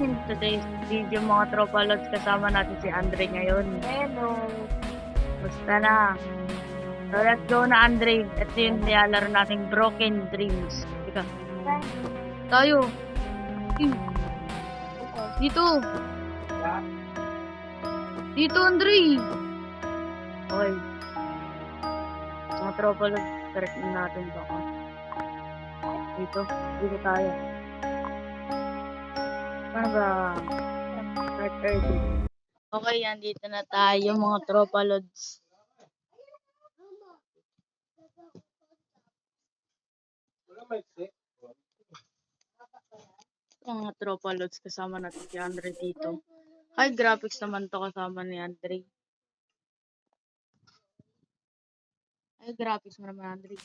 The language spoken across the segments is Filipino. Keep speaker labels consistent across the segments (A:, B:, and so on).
A: In today's video mga tropa lods, kasama natin si Andre ngayon.
B: Hello.
A: Basta na. So let's go na Andre. Ito yung nilalaro nating Broken Dreams. Teka, tayo. Dito. Dito Andre. Okay. Mga tropa lods, correct natin to. Dito. Dito tayo. Ano ba? Start early. Okay, andito na tayo mga tropa lods. Mga tropa lods, kasama natin si Andre dito. High graphics naman to kasama ni Andre. High graphics mo naman Andre.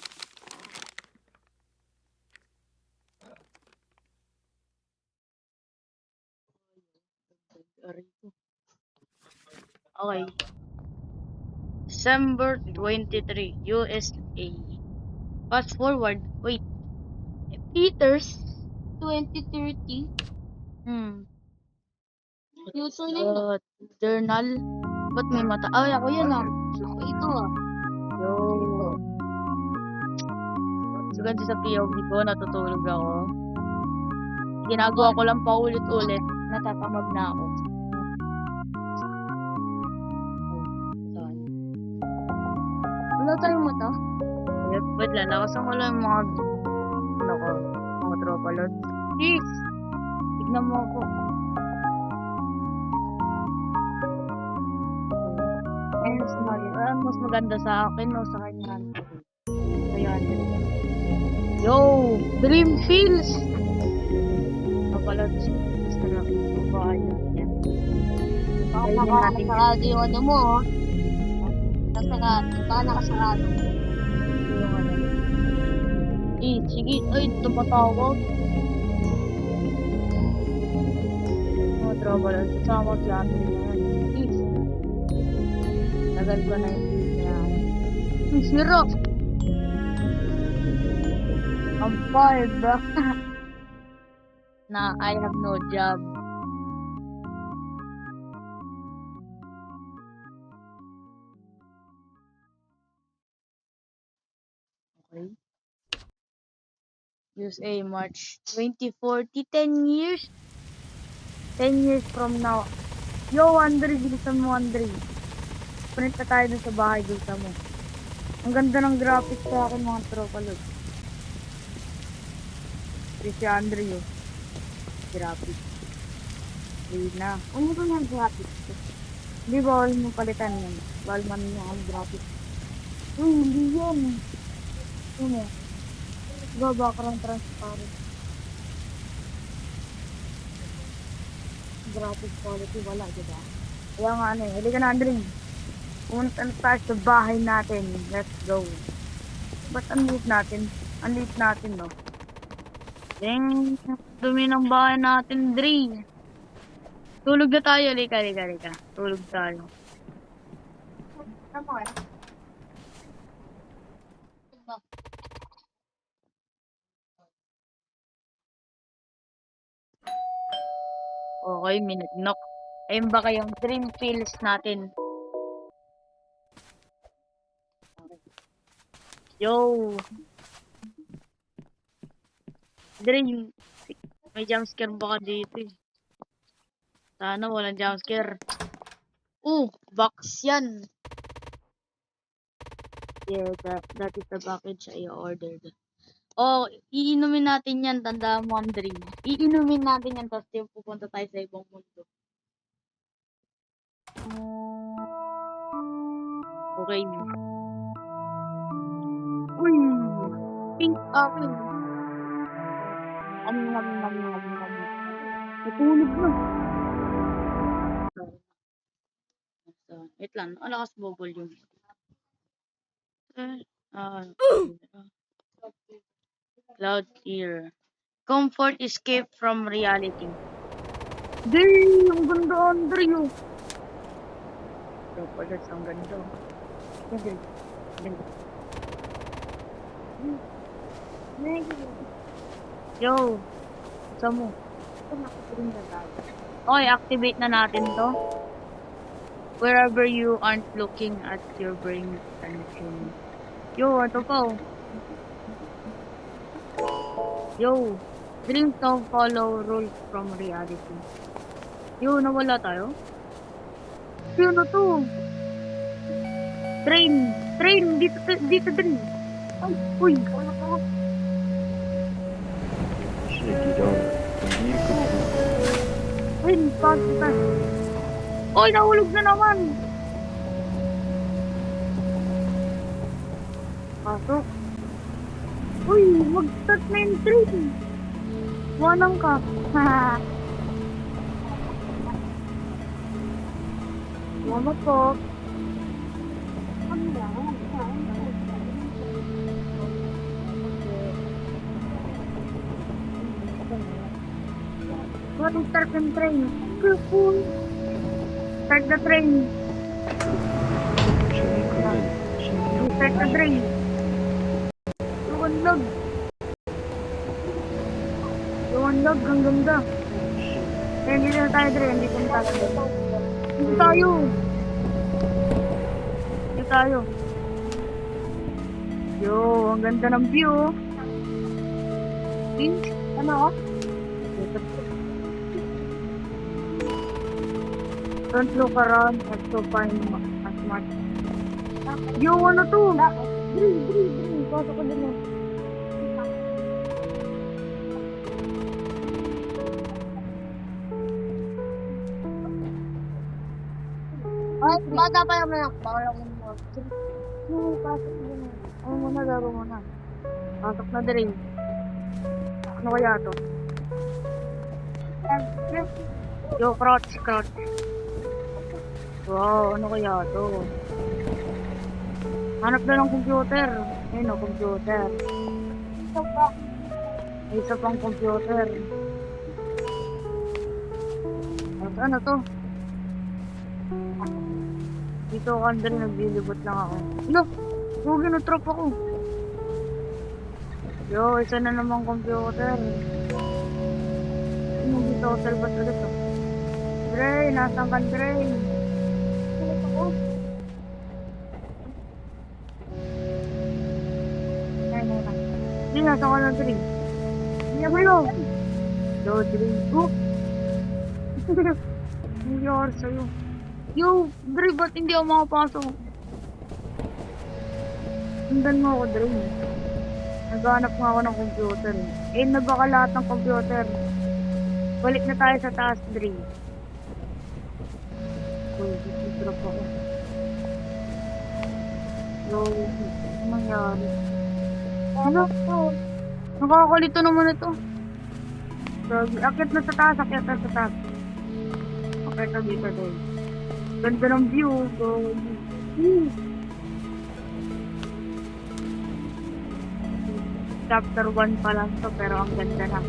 A: Okay. December 23, USA. Fast forward. Wait. Peters 2030.
B: Future na yun.
A: Journal. Ba't may mata? Ay, ako yan ah.
B: Ako ito ah.
A: Yo. So, ganito sa POV ko, natutulog ako. Ginagawa ko lang paulit-ulit. Natatamad na ako.
B: Wala tayong mata?
A: Wait lang, lakasan ko lang yung mga ano ko, mga tropa lot. Please! Tignan mo ako. Mas maganda sa akin o sa kanya. Ayan. Yo! Dream Fields! Kapala, gusto na yung bahay yan.
B: Baka nakasarado yung ano mo oh. Baka nakasarado.
A: Yung ano. Sige. Ay, tumatawag. Mga tropa lang. Kasama si Andre na yan. Please. Tagal ko na yung video niya. Uy, sira! I'm fired, bro. Na I have no job. Okay. USA, March 2040, 10 years? 10 years from now. Yo, Andre, bilisan mo, Andre. Punit na tayo dun sa bahay, bilisan mo. Ang ganda ng graphics sa akin, mga tropa, look. Si Andre, yun. Graphics. Ayun na.
B: Ano ba yung graphics?
A: Hindi, bawal mo palitan yun. Bawal man yung ang graphics.
B: Uy, hindi yan.
A: Ano? Diba, background transparent. Graphics quality, wala, diba? Kaya nga ano eh. Halika na, Andre. Pumunta na tayo sa bahay natin. Let's go. Ba't ang liit natin? Ang liit natin, no? Deng, dumi ng bahay natin, Dre. Tulog na tayo. Halika. Tulog tayo.
B: Tama eh.
A: Okay, minute-knock. Ayun ba kayong dream fields natin? Yo! Dream. May jumpscare baka dito eh. Sana walang jumpscare. Box yan. Yeah, that is the package I ordered. Iinumin natin yan. Tandaan mo, Andre. Iinumin natin yan. Tapos yung pupunta tayo sa ibang mundo. Okay. Uy! Pink apple. Natulog na. Wait lang. Ang lakas bubble yung. Cloud ear. Comfort escape from reality. Dang! Ang ganda, Andre yun. Pagkat ang ganda. Yo! Sa mo? Okay, activate na natin to. Wherever you aren't looking at your brain attention. Yo, ito po. Yo, dreams don't follow rules from reality. Yo, nawala tayo? Sino to? Train! Train! Dito train! Ay, uy!
C: Şekilde hindi ko
A: Train! Pag! Uy, nahulog na naman! Pasok! Uy, mag-start na yung train! Wanang ka! Haha! Salamat po! What is start ng train? Cool. Start the train. Start the train. Luwanlag. Luwanlag, ang ganda. Eh, hindi na tayo train. Hindi na tayo. Hindi tayo. Hindi tayo. Yo, ang ganda ng view. Ano? Don't look around and to find as much. Yo, ano to? Dri. Pasok ko din.
B: Ay, bata pa naman ako. Bawal ako mo.
A: Pasok din. Ano muna, laro muna. Pasok na din. Ano kaya to? Yo, crouch. Wow, ano kaya to? Hanap na ng computer. Ayun o, computer. May isa pang computer. Ano to? Dito ako andali, naglilibot lang ako. No! Huwag na-trap ako. Yo, isa na namang computer. Ano dito ako salbat ulit oh. Dre, nasaan ka Dre? Hindi, nasaan ka na Dre? Hindi ako yun. Yo, Dre. Oh! Nangyari sa'yo. Yo, Dre, ba't hindi ako makapasok? Sundan mo ako, Dre. Naghanap nga ako ng computer. Eh, nabaka lahat ng computer. Balik na tayo sa taas, Dre. Uy, drop ako. Yo, ano nangyari? Ano to? Nakakalito naman ito. Akit na sa taas, akit na sa taas. Akit na dito, Dre. Ganda ng view. So, chapter 1 pa lang to, pero ang ganda na.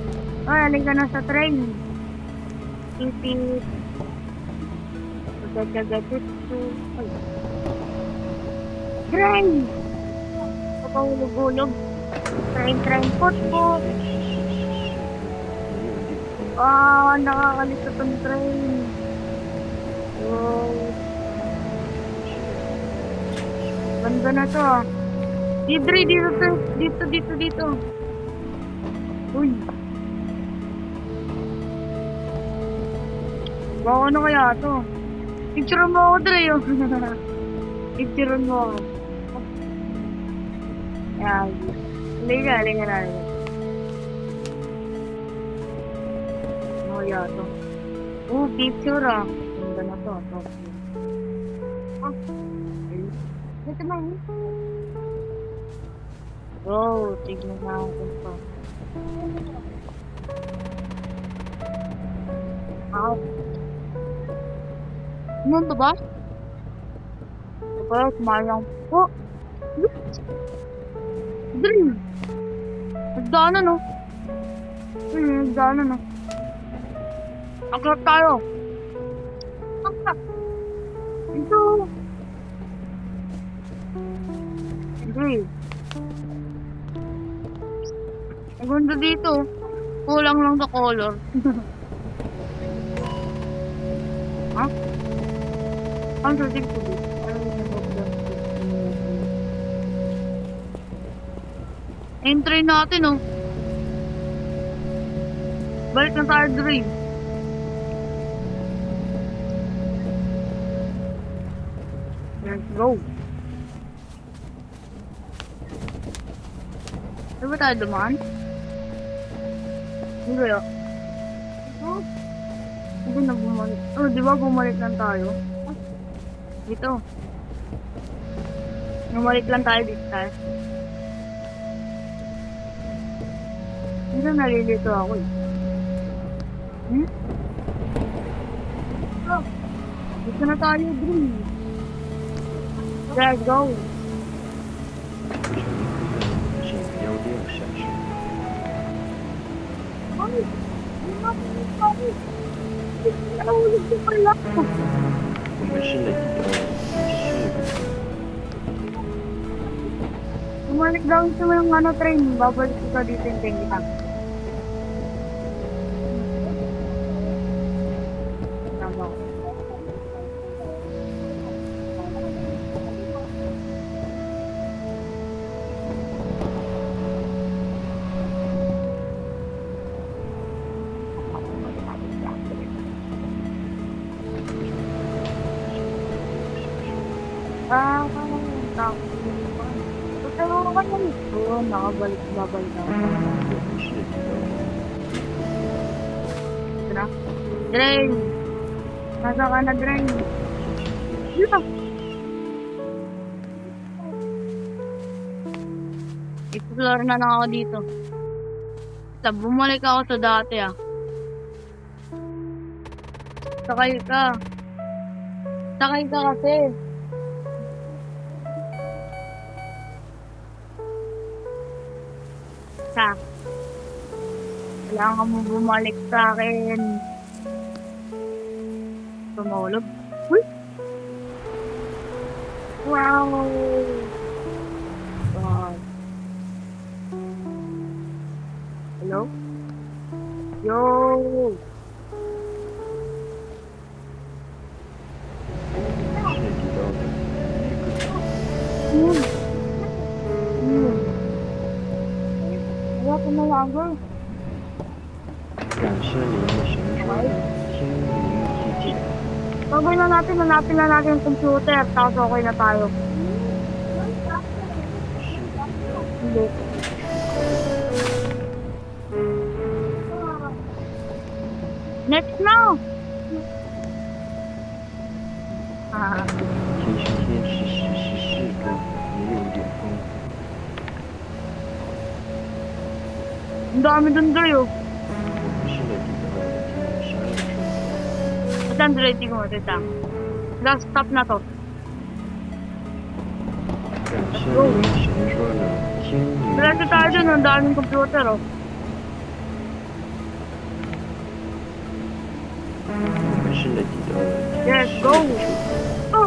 A: Ay, halika na sa train. Tipid. Magagagadit to. Ay. Train! Kapahulog-hulog. Train, pot. Ah, nakakalito tong train. Wow. Ganda na to ah. Dre, dito. Uy. Wow, ano kaya to? Picture mo ako, Dre. Picture mo ako. Ayan. Halika na. Ano kaya to? Picture ah. Ganda na to. Ito na yun. Wow, tignan natin pa. Wow. Ano to ba? Diba, sumayang po. Dali. Nagdaanan, no? Nagdaanan, no? Aklap tayo. Aklap. Ito. Dali. Ang ganda dito. Kulang lang sa color. Ha? Contradictory. Entry natin, oh. Balik na tayo, Dre. Let's go. Di ba tayo dumaan? Hindi kaya? Hindi na bumalik. Oh, di ba bumalik lang tayo? Dito. Bumalik lang tayo dito tayo. Hindi na nalilito ako eh. Hmm? Oh, dito na tayo, Dre. Let's go.
C: 请幺六小时。我们是累的4个。
A: Bumalik daw sa yung ano train, babalik ka dito yung tingin lang. Tama. Tama. Pero ka yan. Oo, nakabalik, babalik na.
C: 是的。
A: Ito na. Drain! Nasa ka na, Drain? Dito! Explore na lang ako dito. Basta bumalik ako sa dati, ah. Sakay ka. Sakay ka kasi. Sa. Kailangan mo bumalik sa akin. Tumulog. Uy! Wow! God. Hello? Yo! Wala ko na lang, girl.
C: 感谢您神说的天灵基地。
A: Pagay na natin, hanapin na natin yung computer, tapos okay na tayo. Hindi. Next na! Ah,
C: 天是天是14个，也有点风。
A: ang dami dun, Dre, oh.
C: 我们是累的天12个。
A: Saan, Dre, tingin mo, tita. Last stop na to.
C: 感谢您神说的天灵
A: Diretso tayo
C: 基
A: dun,
C: 地。
A: ang daming computer, oh.
C: 我们是累的
A: Yes,
C: 天
A: go!
C: 12个。
A: Oh!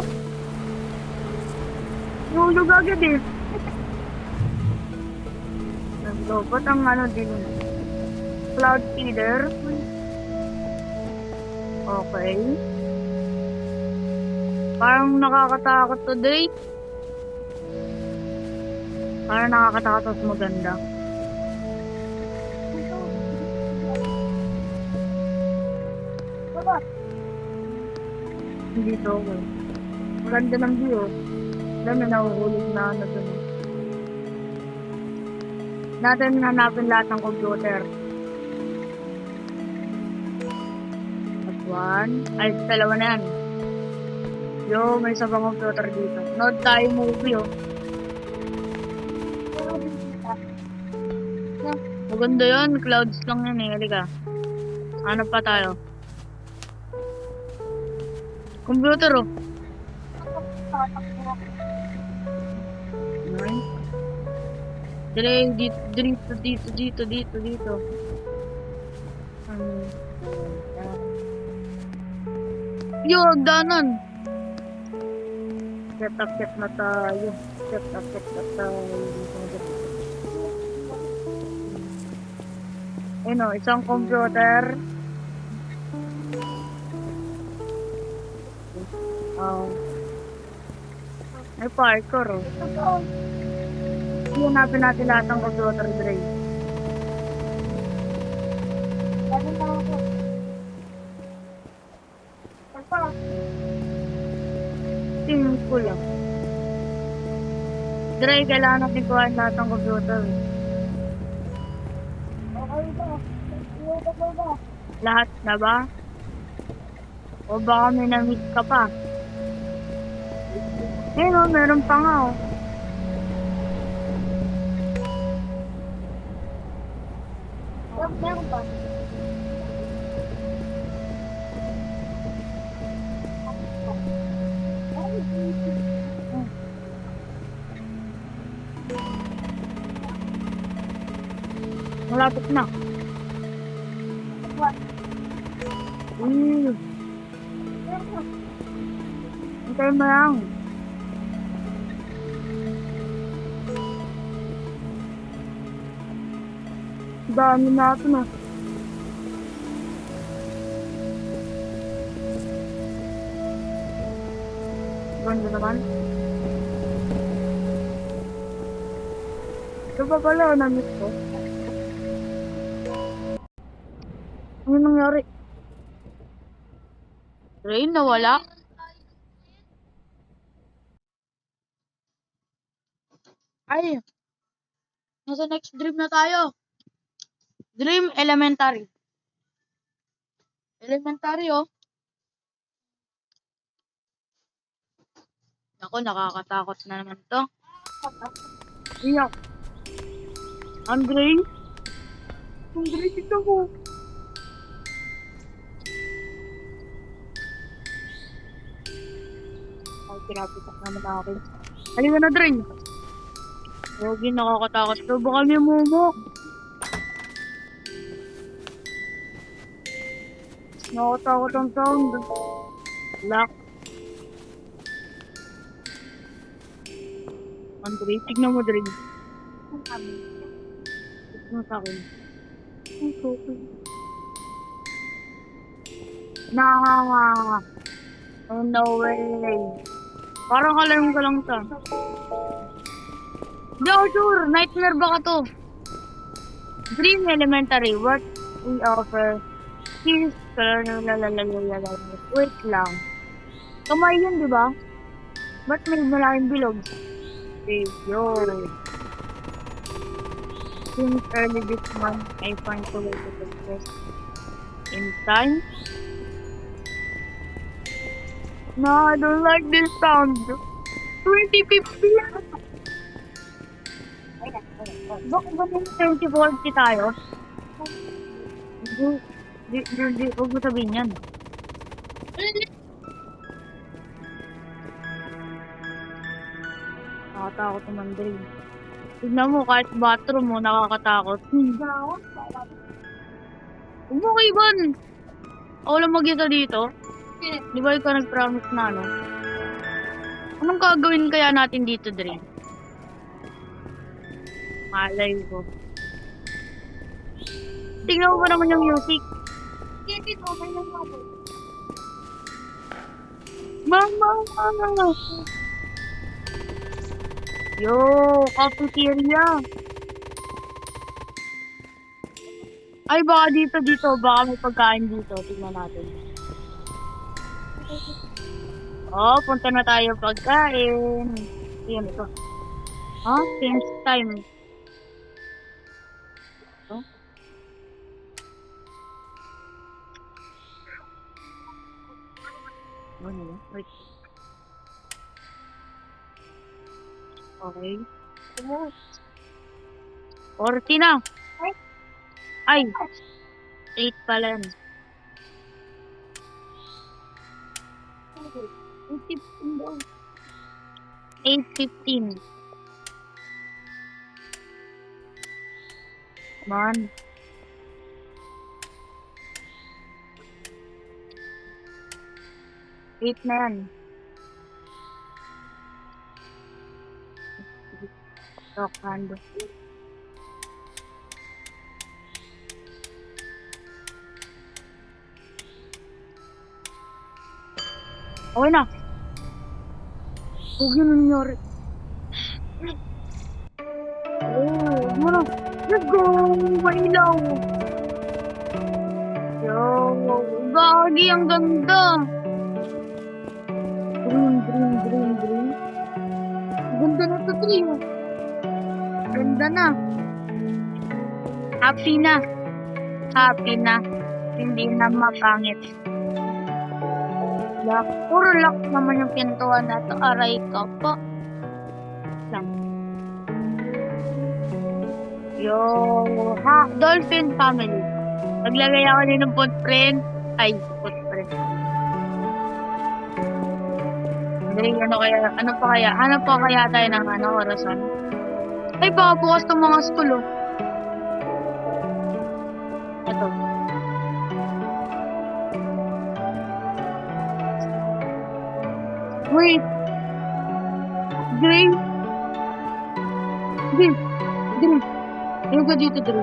A: Nulog agad, eh. Let's go. Ba't ang ano din? Cloud feeder. Okay. Parang nakakatakot today. Parang nakakatakot at maganda. Hindi to okay. Maganda ng view. Alam na nahuhulog na ano dun. Natin hanapin lahat ng computer. At one. Ay, dalawa na yan. Yo, may isa pang computer dito. Nood tayo movie, oh. Maganda yun. Clouds lang yan, eh. Halika. Hanap pa tayo. Computer, oh. Nice. Dito. Yo, danan. Set na tayo. Set na tayo. Ayun, oh, isang computer. May parkour, oh. Hanapin natin lahat ng computer, Dre. Tingin ko lang. Dre, kailangan natin kuhaan lahat ng computer. Lahat na ba? O baka may na-miss ka pa? Ayun, oh, meron pa nga, oh.
B: Meron ba?
A: Malapit na. Hintay mo lang. Dami natin, ah. Ganda naman. Ito pa pala, na-miss ko. Ano nangyari? Rain, nawala? Ay, nasa next dream na tayo. Dream Elementary. Elementary, oh. Ako, nakakatakot na naman to. Iyak. Andre? Andre, tignan mo. Ay, pinapitak naman akin. Halika na, Dre. Yogi, nakakatakot to. Baka may mumo. Nakakatakot ang sound. Lock. Andre, tignan mo, Dre. Tignan mo sa akin. Okay. Nah. Oh, no way. Parang alarm ko lang to. Di ako sure. Nightmare ba ka to? Dream Elementary. What we offer. Here's wait lang. Kamay yun, di ba? Ba't may malaking bilog? Okay, yo. Since early this month, I find a way to success. In time? No, I don't like this sound. 2050. Bakit ba yung 2040 tayo? Huwag mo sabihin yan. Nakakatakot naman, Dre. Tignan mo, kahit bathroom mo, nakakatakot. Huwag mo kay Ivan. Ako lang mag-isa dito. Di ba ikaw nag-promise na, no? Anong gagawin kaya natin dito, Dre? Malay ko. Tingnan mo ba naman yung music? Mama! Yo, cafeteria. Ay, baka dito. Baka may pagkain dito. Tingnan natin. Oh, punta na tayo pagkain. Ayan ito. Ah, change time. Oh. Ano? Wait. Okay. 40 na. Ay. 8 pala yan. 8:15. Man. 8 na yan. Rock hand. Okay na. Huwag yun nangyari. Oh, muna. Let's go! Mailaw! Yo, gagi, ang ganda! Green, green, green, green. Ang ganda na ito, trio. Ganda na. Happy na. Happy na. Hindi na mapangit. Lock. Puro lock naman yung pintuan na to. Aray ka po. Lang. Yo, ha, Dolphin Family. Naglagay ako din ng footprint. Ay, footprint. Hindi, ano pa kaya tayo ng orasan? Ay, baka bukas ng mga school, oh. Ito. Wait. Gray. Gray. Gray. Ayun ka dito, Gray.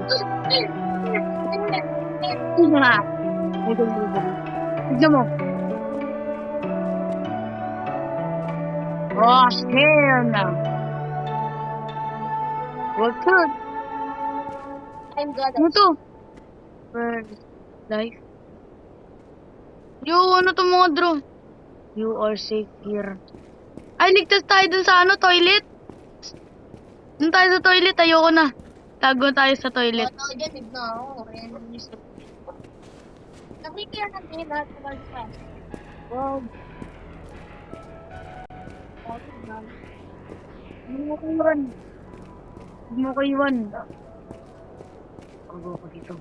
A: Nga. Ayun ka dito, Gray. Tignan mo. Oh, hell no. What good?
B: I'm good.
A: Ano to? First life. Yo, ano to mga draw? You are safe here. Ay, ligtas tayo dun sa toilet. Dun tayo sa toilet, ayoko na. Tago tayo sa toilet.
B: Ito, dyan, igno ako. Nakikita natin lahat ng mga
A: Wow. Hindi mo kayo run. Hindi mo kayo run. Bago ako dito.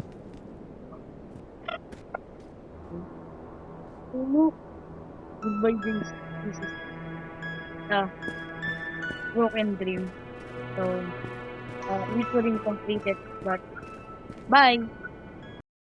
A: Goodbye, dreams. This is broken dream. So, literally completed, but bye.